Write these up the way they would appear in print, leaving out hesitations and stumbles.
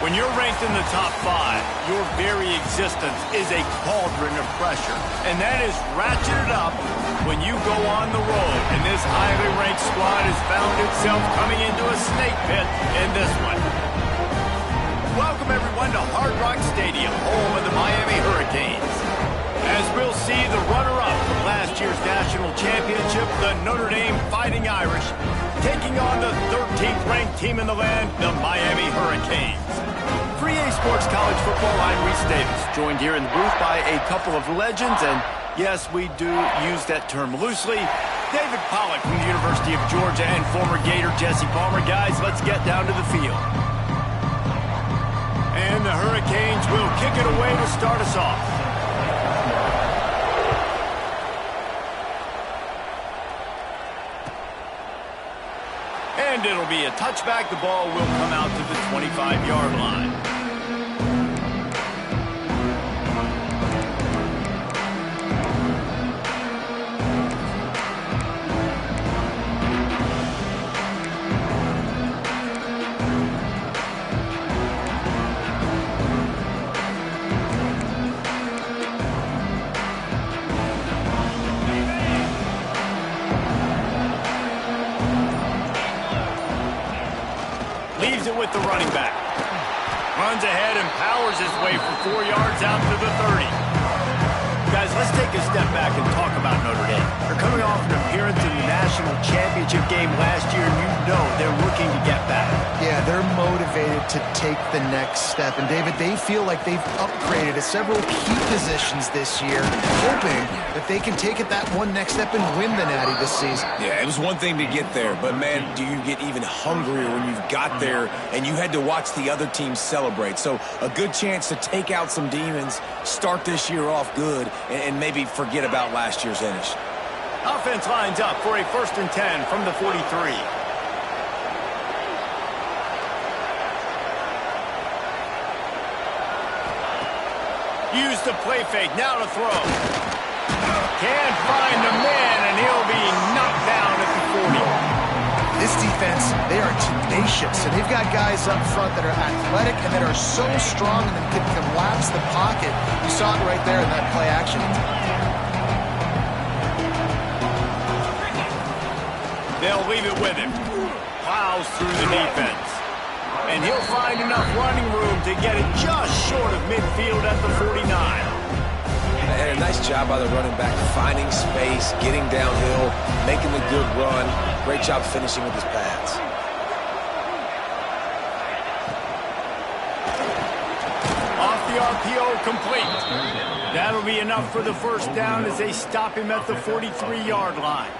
When you're ranked in the top 5, your very existence is a cauldron of pressure. And that is ratcheted up when you go on the road. And this highly ranked squad has found itself coming into a snake pit in this one. Welcome, everyone, to Hard Rock Stadium, home of the Miami Hurricanes. As we'll see the runner-up from last year's national championship, the Notre Dame Fighting Irish, taking on the 13th-ranked team in the land, the Miami Hurricanes. For EA Sports College Football, I'm Reese Davis, joined here in the booth by a couple of legends, and yes, we do use that term loosely. David Pollack from the University of Georgia and former Gator Jesse Palmer. Guys, let's get down to the field. And the Hurricanes will kick it away to start us off. And it'll be a touchback. The ball will come out to the 25-yard line. Leaves it with the running back. Runs ahead and powers his way for 4 yards out to the 30. Guys, let's take a step back and talk about Notre Dame. They're coming off an appearance in the national championship game last year, and you know they're looking to get back. Yeah, they're motivated to take the next step. And, David, they feel like they've upgraded at several key positions this year, hoping that they can take it that one next step and win the Natty this season. Yeah, it was one thing to get there, but, man, do you get even hungrier when you've got there and you had to watch the other team celebrate. So a good chance to take out some demons, start this year off good, and maybe forget about last year's finish. Offense lines up for a 1st and 10 from the 43. Use the play fake, now to throw. Can't find the man, and he'll be knocked down at the 40. This defense, they are tenacious, and they've got guys up front that are athletic and that are so strong and that can collapse the pocket. You saw it right there in that play action. They'll leave it with him. Plows through the defense. And he'll find enough running room to get it just short of midfield at the 49. And a nice job by the running back, finding space, getting downhill, making the good run. Great job finishing with his pads. Off the RPO, complete. That'll be enough for the 1st down as they stop him at the 43-yard line.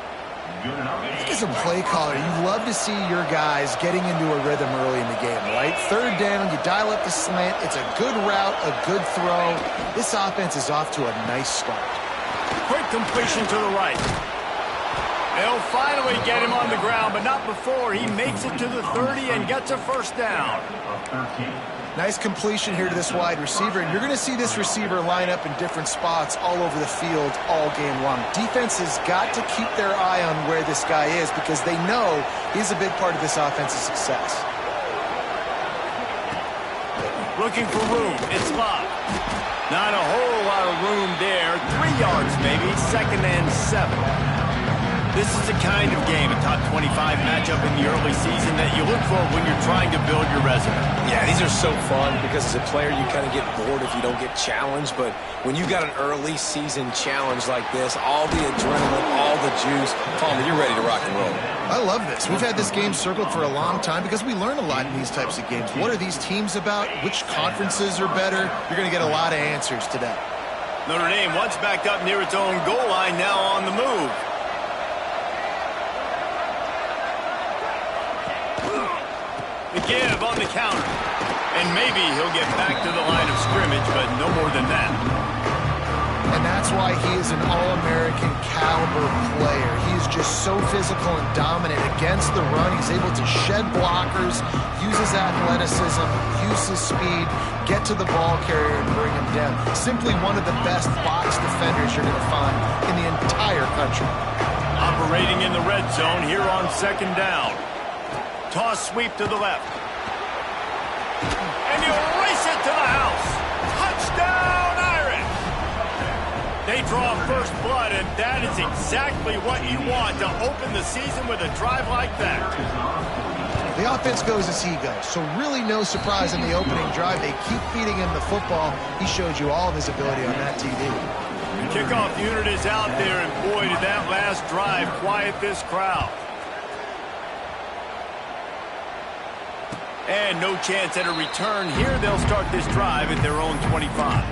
As a play caller, you love to see your guys getting into a rhythm early in the game, right? 3rd down, you dial up the slant. It's a good route, a good throw. This offense is off to a nice start. Quick completion to the right. They'll finally get him on the ground, but not before he makes it to the 30 and gets a 1st down. Nice completion here to this wide receiver, and you're going to see this receiver line up in different spots all over the field all game long. Defense has got to keep their eye on where this guy is because they know he's a big part of this offense's success. Looking for room. It's Love. Not a whole lot of room there. 3 yards maybe. 2nd and 7. This is the kind of game, a top 25 matchup in the early season that you look for when you're trying to build your resume. Yeah, these are so fun because as a player you kind of get bored if you don't get challenged, but when you got an early season challenge like this, all the adrenaline, all the juice, Palmer, you're ready to rock and roll. I love this. We've had this game circled for a long time because we learn a lot in these types of games. What are these teams about? Which conferences are better? You're going to get a lot of answers today. Notre Dame once backed up near its own goal line, now on the move. The give on the counter. And maybe he'll get back to the line of scrimmage, but no more than that. And that's why he is an All-American caliber player. He is just so physical and dominant against the run. He's able to shed blockers, use his athleticism, use his speed, get to the ball carrier and bring him down. Simply one of the best box defenders you're going to find in the entire country. Operating in the red zone here on 2nd down. Toss sweep to the left. And he'll race it to the house. Touchdown, Irish! They draw first blood, and that is exactly what you want to open the season with a drive like that. The offense goes as he goes, so really no surprise in the opening drive. They keep feeding him the football. He showed you all of his ability on that TV. The kickoff unit is out there, and boy, did that last drive quiet this crowd. And no chance at a return here. They'll start this drive at their own 25.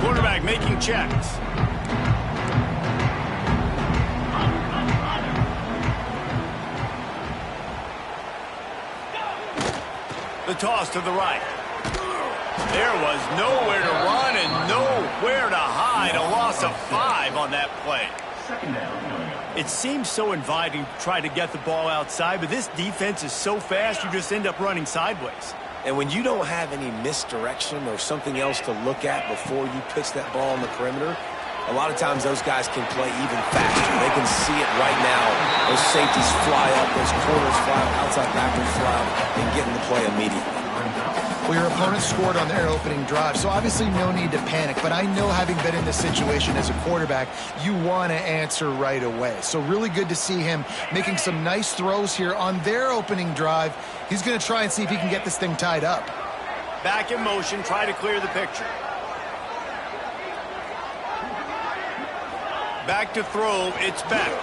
Quarterback making checks. The toss to the right. There was nowhere to run and nowhere to hide. A loss of 5 on that play. It seems so inviting to try to get the ball outside, but this defense is so fast you just end up running sideways. And when you don't have any misdirection or something else to look at before you pitch that ball on the perimeter, a lot of times those guys can play even faster. They can see it right now. Those safeties fly up, those corners fly up, outside backers fly up, and get in the play immediately. Well, your opponent scored on their opening drive, so obviously no need to panic. But I know, having been in this situation as a quarterback, you want to answer right away. So really good to see him making some nice throws here on their opening drive. He's going to try and see if he can get this thing tied up. Back in motion, try to clear the picture. Back to throw, it's Beck.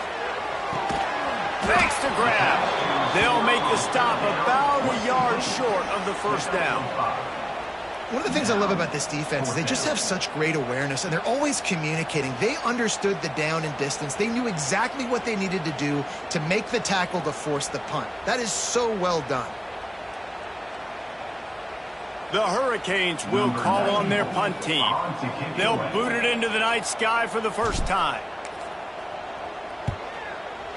Fakes to grab. They'll make the stop about a yard short of the first down. One of the things I love about this defense is they just have such great awareness, and they're always communicating. They understood the down and distance. They knew exactly what they needed to do to make the tackle to force the punt. That is so well done. The Hurricanes will call on their punt team. They'll boot it into the night sky for the first time.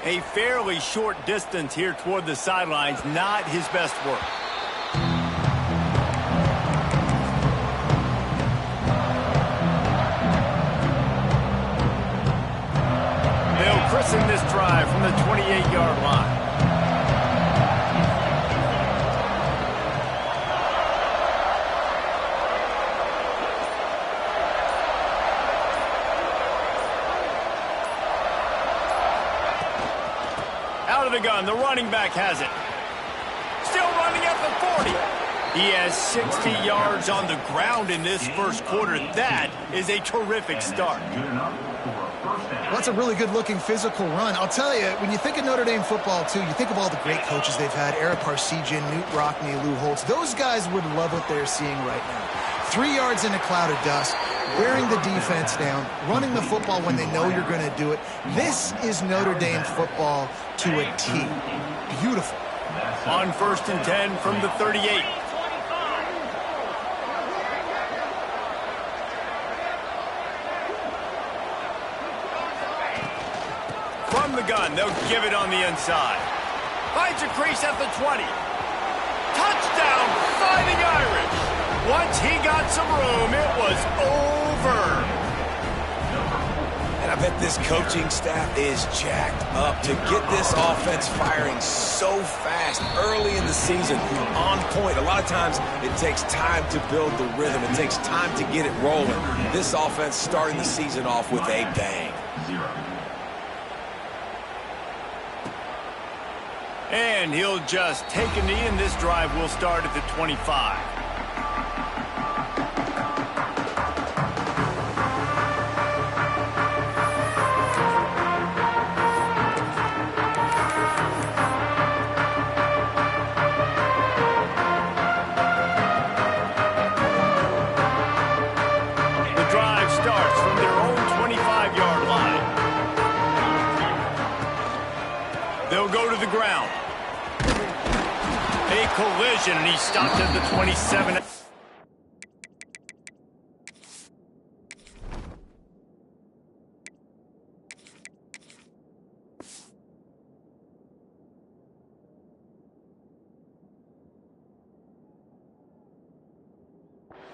A fairly short distance here toward the sidelines, not his best work. They'll christen this drive from the 28-yard line. Out of the gun, the running back has it. Still running at the 40. He has 60 yards on the ground in this first quarter. That is a terrific start. Well, that's a really good-looking physical run. I'll tell you, when you think of Notre Dame football, too, you think of all the great coaches they've had, Eric Parsegian, Newt Rockne, Lou Holtz. Those guys would love what they're seeing right now. 3 yards in a cloud of dust, wearing the defense down, running the football when they know you're going to do it. This is Notre Dame football to a T. Beautiful. On 1st and 10 from the 38. From the gun, they'll give it on the inside. Finds a crease at the 20. Touchdown, Fighting Irish. Once he got some room, it was over. And I bet this coaching staff is jacked up to get this offense firing so fast early in the season, on point. A lot of times it takes time to build the rhythm. It takes time to get it rolling. This offense starting the season off with a bang. And he'll just take a knee, and this drive will start at the 25. The drive starts from their own 25-yard line. They'll go to the ground. A collision, and he stopped at the 27.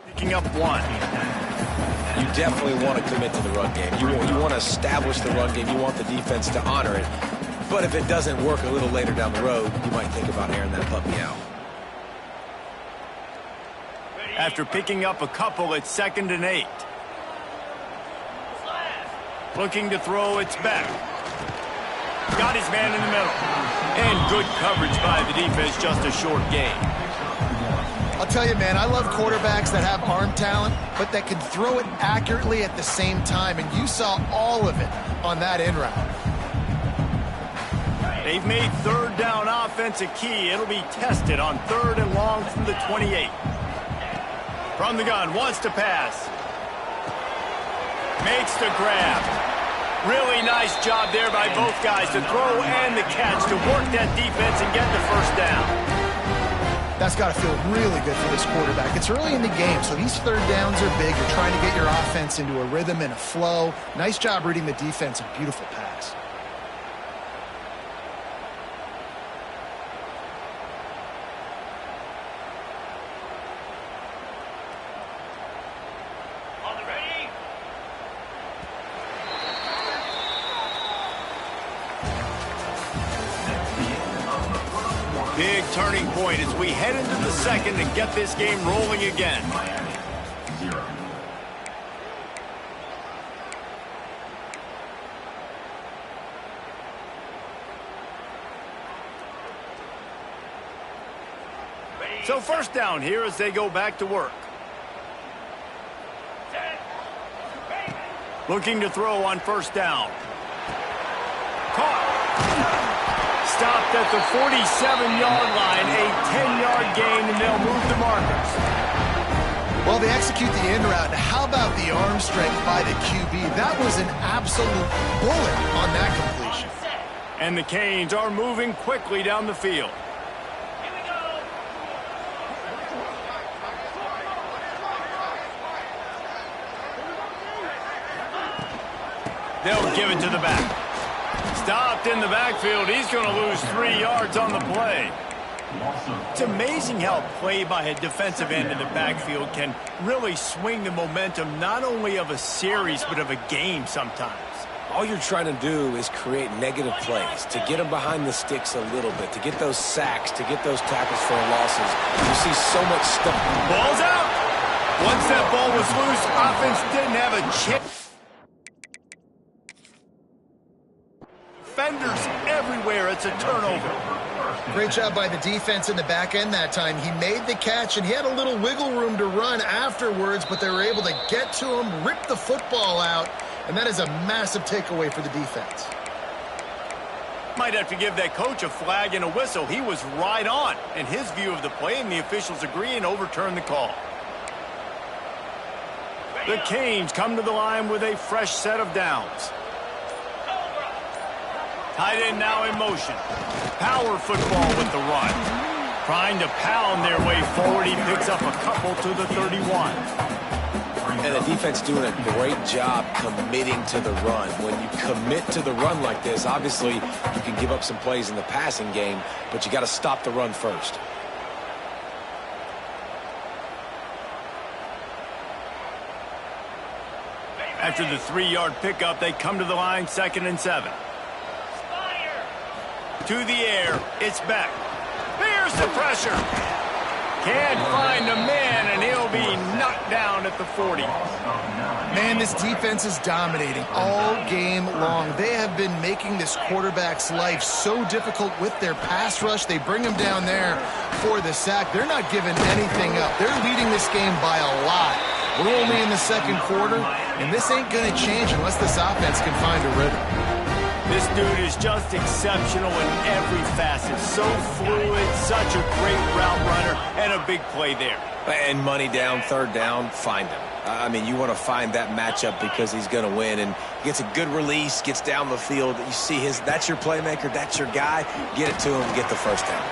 Picking up 1. definitely want to commit to the run game. You want to establish the run game. You want the defense to honor it. But if it doesn't work a little later down the road, you might think about airing that puppy out. After picking up a couple, it's 2nd and 8. Looking to throw, it's back. Got his man in the middle. And good coverage by the defense, just a short gain. I'll tell you, man, I love quarterbacks that have arm talent, but that can throw it accurately at the same time, and you saw all of it on that in route. They've made 3rd down offense a key. It'll be tested on 3rd and long from the 28. From the gun, wants to pass. Makes the grab. Really nice job there by both guys to throw and the catch to work that defense and get the 1st down. That's got to feel really good for this quarterback. It's early in the game, so these 3rd downs are big. You're trying to get your offense into a rhythm and a flow. Nice job reading the defense. A beautiful pass. Big turning point as we head into the 2nd and get this game rolling again. So 1st down here as they go back to work. Looking to throw on 1st down. Caught. Stopped at the 47-yard line, a 10-yard gain, and they'll move the markers. Well, they execute the in route. How about the arm strength by the QB? That was an absolute bullet on that completion. And the Canes are moving quickly down the field. They'll give it to the back. Stopped in the backfield. He's going to lose 3 yards on the play. It's amazing how play by a defensive end in the backfield can really swing the momentum not only of a series but of a game sometimes. All you're trying to do is create negative plays, to get them behind the sticks a little bit, to get those sacks, to get those tackles for losses. You see so much stuff. Ball's out. Once that ball was loose, offense didn't have a chance. Defenders everywhere. It's a turnover. Great job by the defense in the back end that time. He made the catch, and he had a little wiggle room to run afterwards, but they were able to get to him, rip the football out, and that is a massive takeaway for the defense. Might have to give that coach a flag and a whistle. He was right on in his view of the play, and the officials agree and overturn the call. The Canes come to the line with a fresh set of downs. Tight end now in motion. Power football with the run. Trying to pound their way forward. He picks up a couple to the 31. And the defense doing a great job committing to the run. When you commit to the run like this, obviously you can give up some plays in the passing game, but you got to stop the run first. After the 3-yard pickup, they come to the line, 2nd and 7. To the air, it's back. Here's the pressure. Can't find a man, and he'll be knocked down at the 40. Man, this defense is dominating all game long. They have been making this quarterback's life so difficult with their pass rush. They bring him down there for the sack. They're not giving anything up. They're leading this game by a lot. We're only in the 2nd quarter, and this ain't going to change unless this offense can find a rhythm. This dude is just exceptional in every facet. So fluid, such a great route runner, and a big play there. And money down, 3rd down, find him. I mean, you want to find that matchup because he's going to win. And gets a good release, gets down the field. You see that's your playmaker, that's your guy. Get it to him, get the 1st down.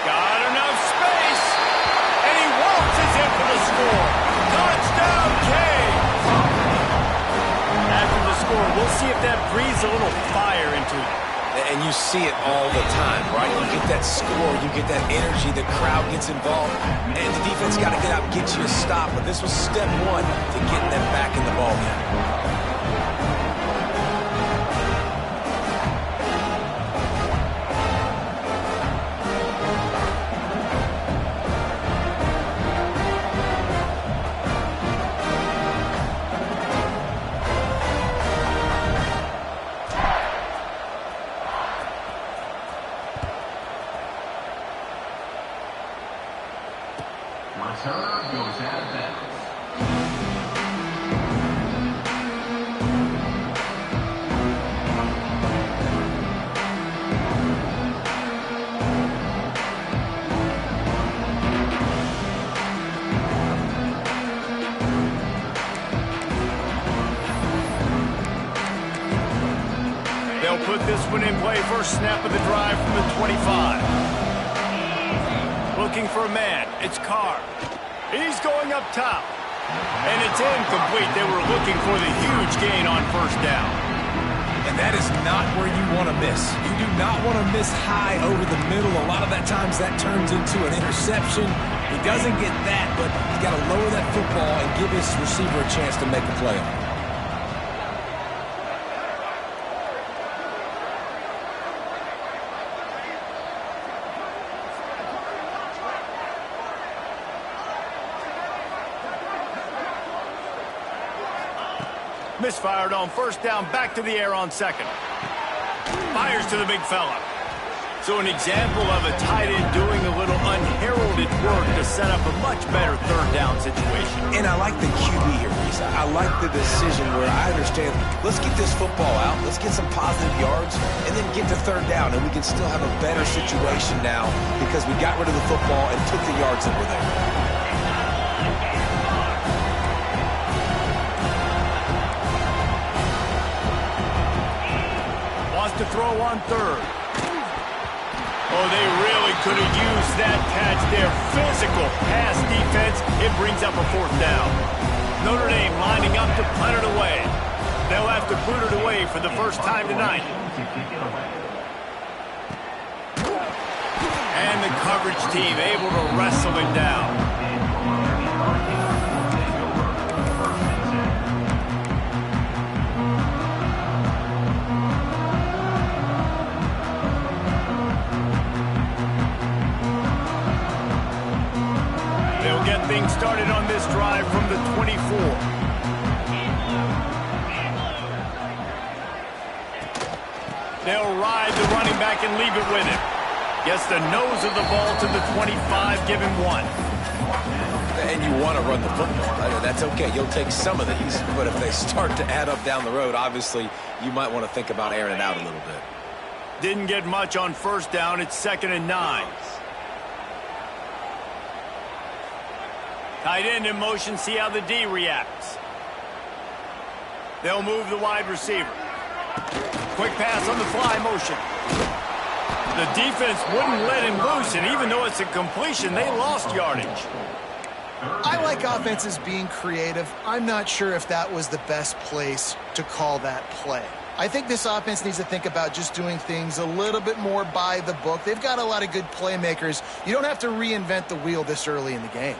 Got enough space, and he waltzes in for the score. Touchdown, Canes! After the score, we'll see if that breathes a little fire into it. And you see it all the time, right? You get that score, you get that energy, the crowd gets involved, and the defense got to get out and get you a stop. But this was step 1 to to getting them back in the ballgame. Ncaa goes out of bounds. They'll put this one in play. First snap of the drive from the 25. Looking for a man. It's Carr. He's going up top. And it's incomplete. They were looking for the huge gain on first down. And that is not where you want to miss. You do not want to miss high over the middle. A lot of that times that turns into an interception. He doesn't get that, but he's got to lower that football and give his receiver a chance to make a play on it. Misfired on first down, back to the air on second. Fires to the big fella. So an example of a tight end doing a little unheralded work to set up a much better third down situation. And I like the QB here, Reese. I like the decision where I understand, let's get this football out, let's get some positive yards, and then get to third down, and we can still have a better situation now because we got rid of the football and took the yards that were there. To throw on third. Oh, they really could have used that catch there. Physical pass defense. It brings up a fourth down. Notre Dame lining up to punt it away. They'll have to put it away for the first time tonight. And the coverage team able to wrestle him down. Things started on this drive from the 24. They'll ride the running back and leave it with him. Gets the nose of the ball to the 25, give him one. And you want to run the football. That's okay. You'll take some of these, but if they start to add up down the road, obviously you might want to think about airing it out a little bit. Didn't get much on first down. It's 2nd and 9. Tight end in motion, see how the D reacts. They'll move the wide receiver. Quick pass on the fly motion. The defense wouldn't let him loose, and even though it's a completion, they lost yardage. I like offenses being creative. I'm not sure if that was the best place to call that play. I think this offense needs to think about just doing things a little bit more by the book. They've got a lot of good playmakers. You don't have to reinvent the wheel this early in the game.